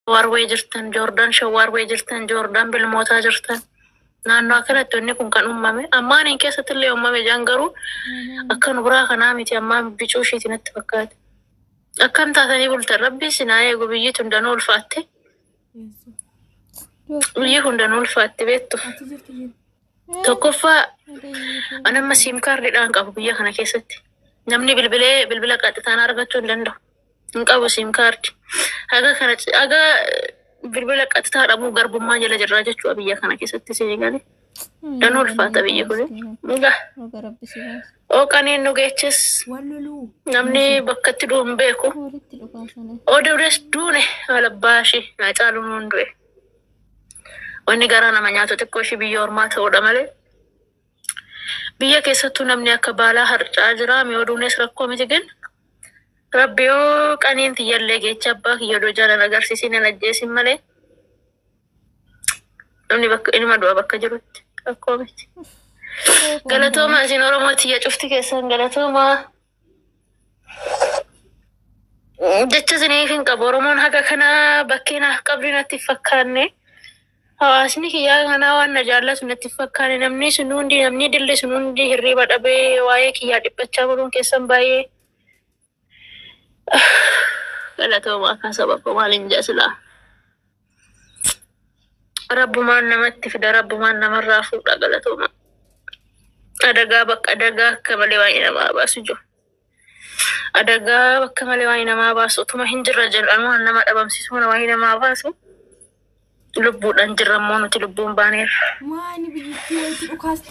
warwee jirtan Joordaan shawarwee jirtan Joordaan bilmootaa jirtan naannoo akkanatti inni kun kan uumame ammaan hin keessatti illee uumame jaan garuu akkan biraa kanaa miti ammaan bicuu isheetiin itti fakkaate akkam taatanii bultan rabbi sinaa eegu biyyi tundanuu ulfaatte biyyi hundanuu ulfaatte beektu tokkoffaa anamma siim kaardiidhaan qabu biyya kana keessatti namni bilbila qaxxitaan argachuu hin danda'u hin qabu siim kaardi haga bilbila qaxxitaa dhabuu garbummaa jala jirraa jechuudha biyya kana keessatti seegale danuu ulfaata biyya kun oqaniin nu geechis namni bakkatti duun beeku oduures duune alabbaashi naa caaluun hundu'e wanni garaa nama nyaatu xiqqoo ishii biyya ormaa ta'uudha malee biyya keessattuu namni akka baalaa harcaa jira mi'ooduunis rakkoo miti gen rabbi yoo qaniin tiyyallee geecha abbaa kiyyodoo jaalan agarsiisin hin ajjeesin malee namni bakka ilma du'a bakka jirutti rakkoo miti. Galatooma isin Oromoo tiyya cufti keessan galatooma jecha isiniif hin qabu Oromoon haga kana bakkeen qabri natti fakkaanne hawaasni kiyyaa kanaa waan na jaallatu natti fakkaane namni sun hundi namni dilli sun hundi hirriba dhabee waa'ee kiyyaa dhiphachaa buluun keessan baay'ee galatooma akka sababa maaliin jaasilaa rabbumaan namatti fida rabbumaan namarraa fuudha galatooma adagaa bakka adagaa akka malee waa'ee namaa baasu jiru adagaa bakka malee waa'ee namaa baasu utuma hin jirra jedhamu waan nama dhabamsiisu waa'ee namaa baasu lubbuudhaan jirrammoo nuti lubbuun baaneerra. Maani biyyattii wayitti dhukaasti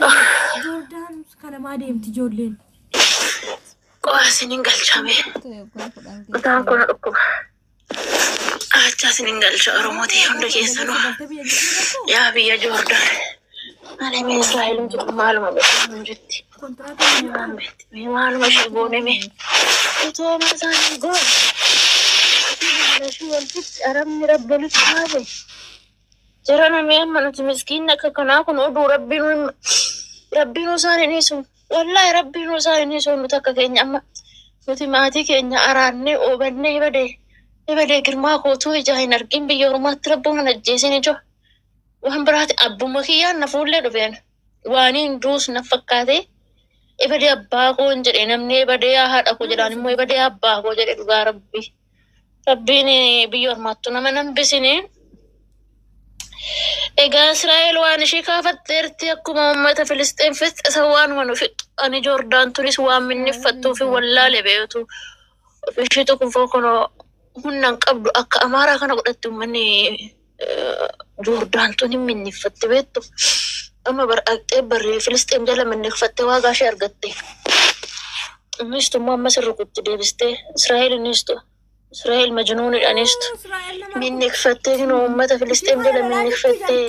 Joordaan kana maa deemti ijoolleen? Qo'aasiniin galchame. Mataan kun dhukkuba. Aachaa isiniin galcha Oromootii hunda keessanuu. Yaa biyya Joordaan. Ani mee Israa'eliin jedhu maaluma beekamu jetti. Maaluma ishee gooneme. Utoo maasaanii goone. Lashuu walfitti arabni rabbanitti haase. Jarana mee amma nuti miskiin akka kanaa kun oduu rabbiin isaanii sun wallahi rabbiin isaanii sun nuti akka keenya amma nuti maatii keenya araannee oobannee ibadee girmaa kootuu ijaa hin argin biyya ormaatti rabbuun kan ajjeesin ijoo waan biraati abbuma kiyyaan na fuullee dhufeen waaniin duus na fakkaate ibadee abbaa koo hin jedhe namni ibadee haadha koo jedhaan immoo ibadee abbaa koo jedhe dhugaa rabbiin biyya ormaattu nama nambisini. Egaa Israa'el waan ishee kaafatteerti akkuma uummata Filisxeen fixxisa waanuma nu fixu ani Joordaan turis waan minniffattuu fi wallaalee beektu ishee tokko fokono hunnan qabdu akka Amaaraa kana godhatti uummanni Joordaan tun hin minniffatte beektu amma bar'aqxee barree Filisxeen jala minniffatte waagaa ishee argatte innistu immoo amma sirrukutti deebistee Israa'el innistu Israa'el majnuunidhaan innistu minniffattee kun uummata Filisxeen jala minniffattee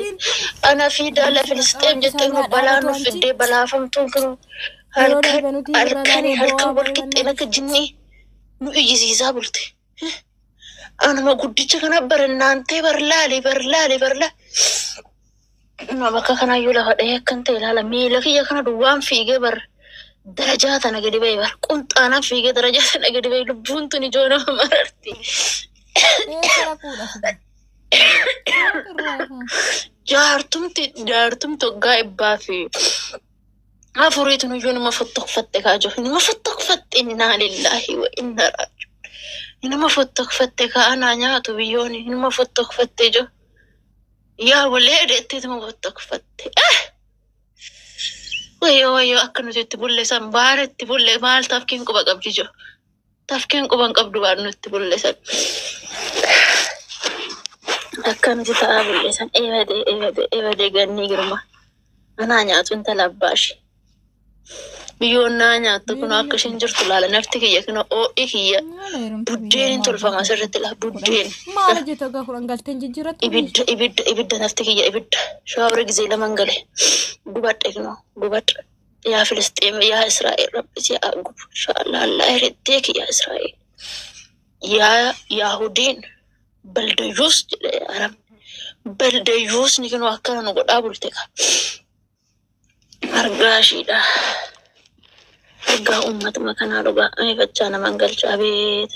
ana fi daala Filisxeen jettee nu balaa nu fiddee balaafamtuun kun halkan walqixxeen akka jinnii nu iyyisiisaa bulte. Anuma guddicha kana barannaantee barlaa. Nama bakka kanaayyuu lafa dhahee akkan ta'e ilaala miila kiyya kana duwwaan fiigee darajaa tana gadi ba'e qunxaanaan fiigee darajaa tana gadi ba'e lubbuun tun ijoo nama mararti. Jaartumti waggaa ebbaa fi afuriitu nuyyuu nama fottokfatte kaajoo nama fottokfatte innaa lillaahi wa inna raaju nama fottokfatte kaanaa nyaatu biyyooni nama fottokfatte joo yaa walee deettee nama fottokfatte wayyoo akka nuti itti bullesan baara itti bulle maal tafkiin quba qabdi joo tafkiin quban qabdu waan nutti bullesan akka nuti ta'aa bullesan eebadee gannii girma anaa nyaatu intala abbaashi biyyoon naa nyaattu kun akka isheen jirtu laala nafti kiyya kana oo'i kiyya buddeen tolfama asirratti laa buddeen maal jetta gaa furan galteen jijjiirratti ibidda nafti kiyya ibidda shaawara gizee laman gale gubadha yaa Filisxeen yaa Israa'el rabbi si haa gubu inshallah Allah hirtee yaa Israa'el yaa Yahudiin baldayyuus jedhee arab baldayyuus ni kinu akkana nu godhaa bulte ka argaashiidha argaa uummatuma kanaa dhugaa fachaa naman galcha beet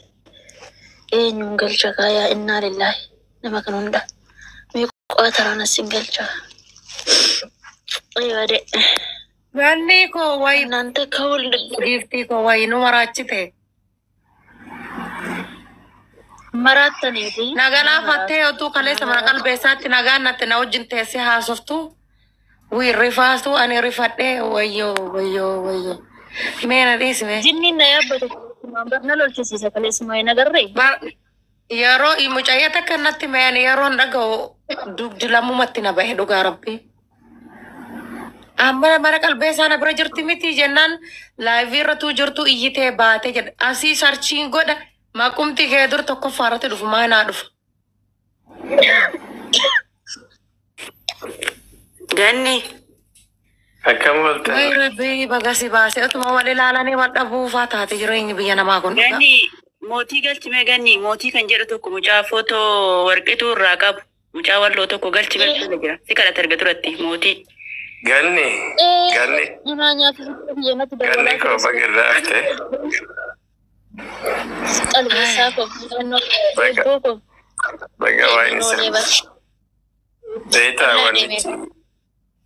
eenyuun galcha kaayaa innaa lillaahi nama kan hunda. Mee qo'ataraan as hin galcha. Yaade. Ganni ko way Nante kawul gifti ko way no marachite. marattanii fi Nagala fatte otu kale sama qalbeessatti nagaan natte na wajjin teesse haasoftu. Wi rifaasu ani rifadhe wayyo. Meena dhisme. jinni na yabbatu barna lolchisiisa kaleessuma hin agarree. Yeroo mucayyata kanatti meen yeroon dhaga'u dugdilamumatti na bahe dhugaa rabbi. Amma mara qalbeessaa na bira jirti miti jennaan laayivii irratti jirtu iyyitee baate jedha. Asii sarchiin godha maqumti kee dur tokko faarratti dhufu maanaa dhufu. Ganni. Akkam walta. Way rabbi bagasi baase otuma wal ilaalanii wal dhabuufaa taate jireenyi biyya namaa kun. Ganni mootii galchime ganni mootii kan jedhu tokko mucaa footoo warqituu irraa qabu mucaa walloo tokko galchime jira. Si kadhate arga turatti mootii. Ganni Nyaanyaa fi biyyeenatti ganni koo bagirraa hafte. qalbeessaa koo iddoo koo Baga waan isa. Deetaa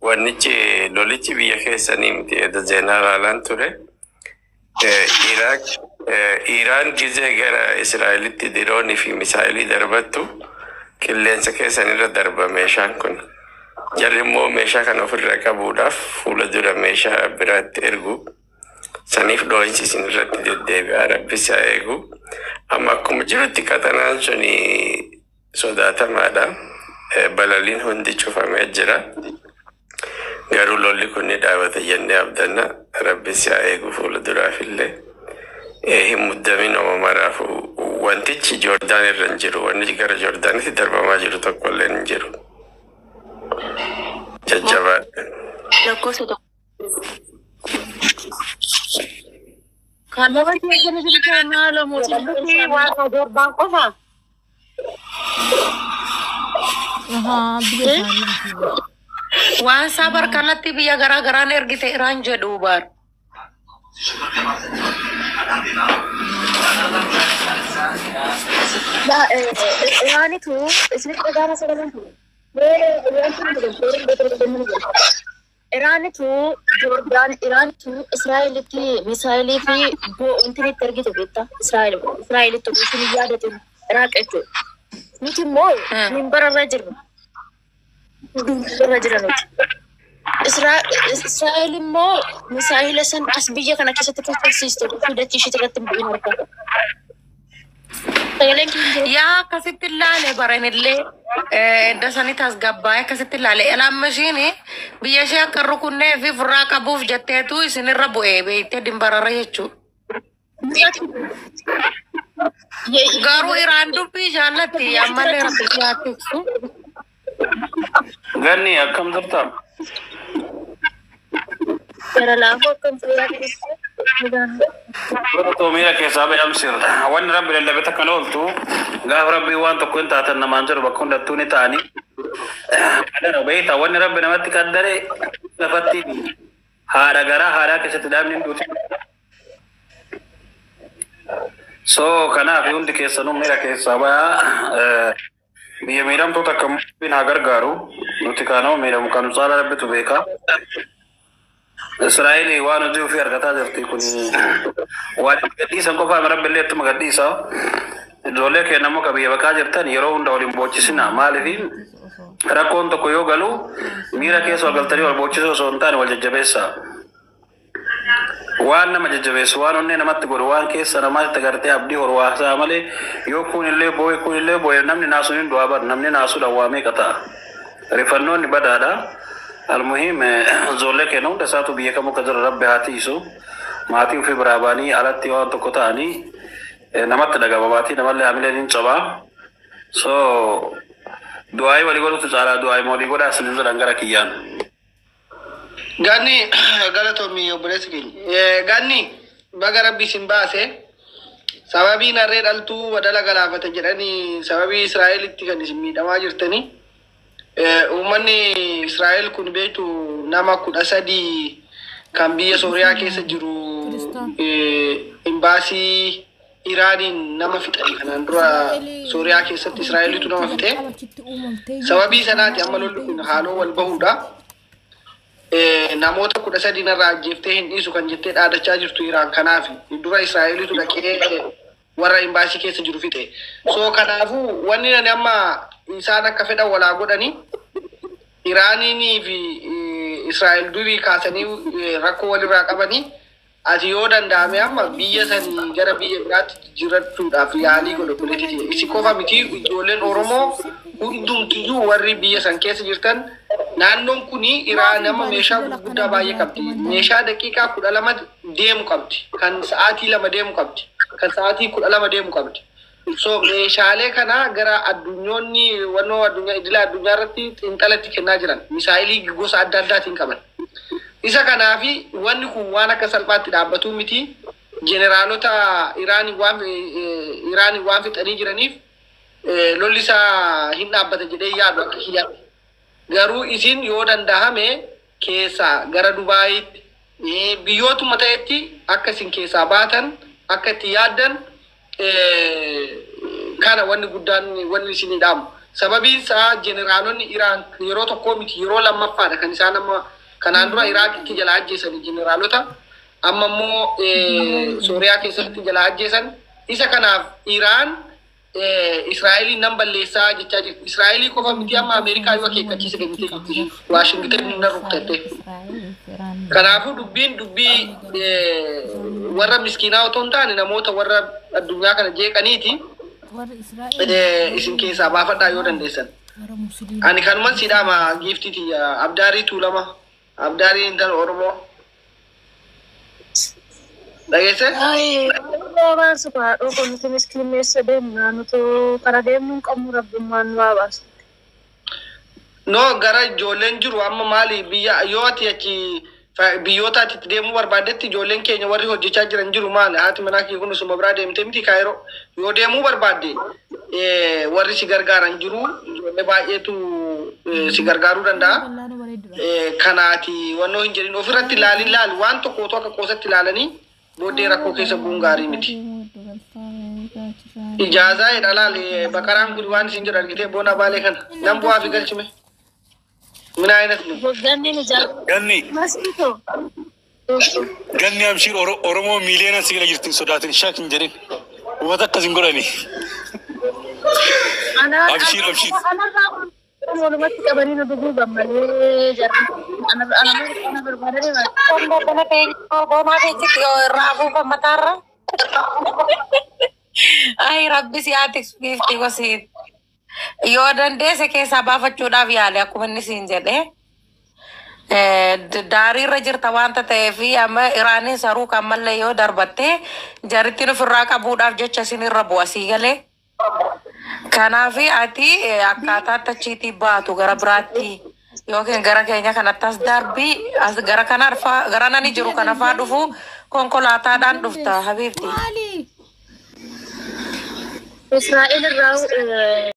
wannichi lolichi biyya keessanii miti edda jeenaraalaan ture. Iraan gizee gara Israa'elitti diroonii fi misaayilii darbattu qilleensa keessanirra darba meeshaan kun. Jarri immoo meeshaa kana ofirraa qabuudhaaf fuula dura meeshaa biraatti ergu. Saniif dhoohinsi isinirratti deddeebi'aa rabbis haa eegu. Amma akkuma jirutti qaxanaan suni sodaatamaadha. Balaliin hundi cufamee jira. Garuu lolli kun ni dhaabata jennee abdanna. Rabbis haa eegu fuula duraafillee. Hin muddamin oomamaraaf wantichi Joordaan irra hin jiru. Wanni gara Joordaanitti darbamaa jiru tokkollee hin jiru. Jajjabaadha. Lakkoofsa tokko. Kalau macam jenis kita malu mesti warga Jordan kosa. Biar hari Wan sabar karena tibi ya gara-gara energi te Iran jadu bar. Iran itu ismi negara sekarang tu. Iran itu Jordan, Iran itu Israel itu misalnya fi bo internet tergitu kita Israel itu sini ada tu Iraq itu. Mungkin mau mimbar rajer. Rajer itu. Israel mau misalnya sen asbiya karena kisah terkait sistem sudah kisah terkait mereka. Ya kasitillale baranille dasani tasgabbaye kasitillale elam mashini biya shay karru kunne fi furaqa buf jettetu isin rabu beete dimbarara yechu garu Iran dubi jannati amale rabbiyati Ganni akkam jirta? Era lafo kan surat To mira ke sabe amsir. Wan rabbi lalla betakaloltu. Gaaf rabbi waan tokko inta tan namanjir bakunda tuni taani. Ada beita wan rabbi namatti kaddare lafatti haara gara haara keessatti daamni duuti. So kana fi hundi keessanu mira ke saba biya miram to takam bin agar garu nuti kano mira mukanu sala rabbi tu beka. Israeli waan ujuu fi argataa jirti kun waan gadhiisan qofa rabbi illee ittuma gadhiisa ijoollee keennamoo qabiyya bakkaa jirtan yeroo hunda waliin boochisina maaliif rakkoon tokko yoo galu miira keessa galtanii wal boochisuu osoo hin taane wal jajjabeessa waan nama jajjabeessu waan onnee namatti godhu waan keessa namaatti gartee abdii horwaasaa malee yoo kun illee boo'e namni naasuun hin du'aa bar namni naasuudha waamee qataa rifannoonni badaadha. المهم زولك نو دساتو بيكمو كجر رب هاتيسو ماتي في براباني على تيوان تكوتاني نمت دغا باباتي نمل عملين صبا سو دعاي ولي غلو تزارا دعاي مولي غدا سنزل انغرا كيان غاني غلطو مي يوبرسكين غاني بغا ربي سيمباسه سببي نريد التو ودلا غلافه جراني سببي اسرائيل تيغني سمي دما جرتني Uummanni Israa'el kun beektu nama 13 kan biyya Sooriyaa keessa jiru imbaasii Iraaniin nama fixanii kanaan dura Sooriyaa keessatti Israa'eliitu nama fixe. Sababii sanaati amma lolli kun haaloo wal bahuudha. Namoota 13 irraa ajjeeftee hin dhiisu kan jettee dhaadachaa jirtu Iraan kanaaf dura Israa'eliitu dhaqee warra imbaasii keessa jiru fixe. So kanaafuu wanni nani amma isaan akka fedhan walaa godhanii Iraaniinii fi Israa'el durii kaasanii rakkoo walirraa qabanii ati yoo danda'ame amma biyya sanii gara biyya biraatti jirachuudhaaf yaalii godhu politiiti. Isi qofa miti ijoolleen Oromoo hundumtiyyuu warri biyya san keessa jirtan naannoon kuni Iraan nama meeshaa gurguddaa baay'ee qabdi. Meeshaa daqiiqaa 12 deemu qabdi. Kan sa'aatii 2 deemu qabdi. Kan sa'aatii 12 deemu qabdi. So meeshaalee kana gara addunyoonni wannoo addunyaa idila addunyaa irratti xiinxalatti kennaa jiran. Misaayilii gosa adda addaatiin qaban. Isa kanaafi wanni kun waan akka salphaatti dhaabbatu miti. Jeneraalota Iraanii waan fixanii jiraniif lolli isaa hin dhaabbata jedhee yaadu akka kiyyaatti. Garuu isin yoo dandahame keessa gara Dubaayitti biyyootuma ta'etti akka isin keessaa baatan akka itti yaaddan kana wanni guddaan wanni isin dhaamu. Sababiin isaa jeneraalonni Iraan yeroo tokko miti yeroo lammaffaadha kan isaan amma kanaan dura Iraaqitti jala ajjeesan jeneraalota amma immoo Sooriyaa keessatti jala ajjeesan. Isa kanaaf Iraan Israa'eliin nan balleessaa jechaa jirti. Israa'elii qofa miti amma Ameerikaa yoo akeekkachiisa kennitee jirti. Waashingtan hin rukutte. Kanaafuu dubbii warra miskiinaa otoo hin taane namoota warra addunyaa kana jeeqaniiti isin keessaa baafadhaa yoo dandeessan. Ani kanuman siidhaama giiftiiti Abdaarii Tuulama. Abdaarii intala Oromoo. Dhageesse? Waan suphaa dhuguu nuti miskiinneessa deemnaa nuti karaa deemnuun qabnu rabbummaan nu baasu. No gara ijoolleen jiru amma maali biyya yoo ati achi biyyoota ati deemuu barbaadetti ijoolleen keenya warri hojjechaa jiran jiru maali haati manaa kee kun suma biraa deemtee miti Kaayiroo yoo deemuu barbaadde warri si gargaaran jiru ijoollee baay'eetu si gargaaruu danda'a. Kanaati wannoo hin jedhin ofirratti ilaali waan tokko akka qoosatti ilaalanii booddee rakkoo keessa bu'uun gaarii miti. Ijaazaa jedhalaali bakaraan kun waan isin jedhu argitee boona baalee kana nan bu'aa fi galchime. Min ayinat nu? Ganni abshir Oromoo miiliyoona sigala jirtin sodaatin shak hin jedhin. Uummata akkas hin godhani. Abshir. Walumatti qabanii nu dhuguu gammalee jira. Ana barbaadanii Boonaa keessatti irraa afuufan mataarra. Ay rabbi si aatis giifti gosiit. Yoo dandeesse keessaa baafachuudhaaf yaale akkuma inni siin jedhe. Daariirra jirta wanta ta'eef amma Iraaniin saruu kan mallee yoo darbatte jarittiin ofirraa qabuudhaaf jecha isinirra bu'a sii galee. Kanaafi ati akkaataa achiitii baatu gara biraatti yookiin gara keenya kanatti as darbii as gara kanarfaa gara nani jiru kanafaa dhufu konkolaataadhaan dhufta habiibti. Israa'el irraa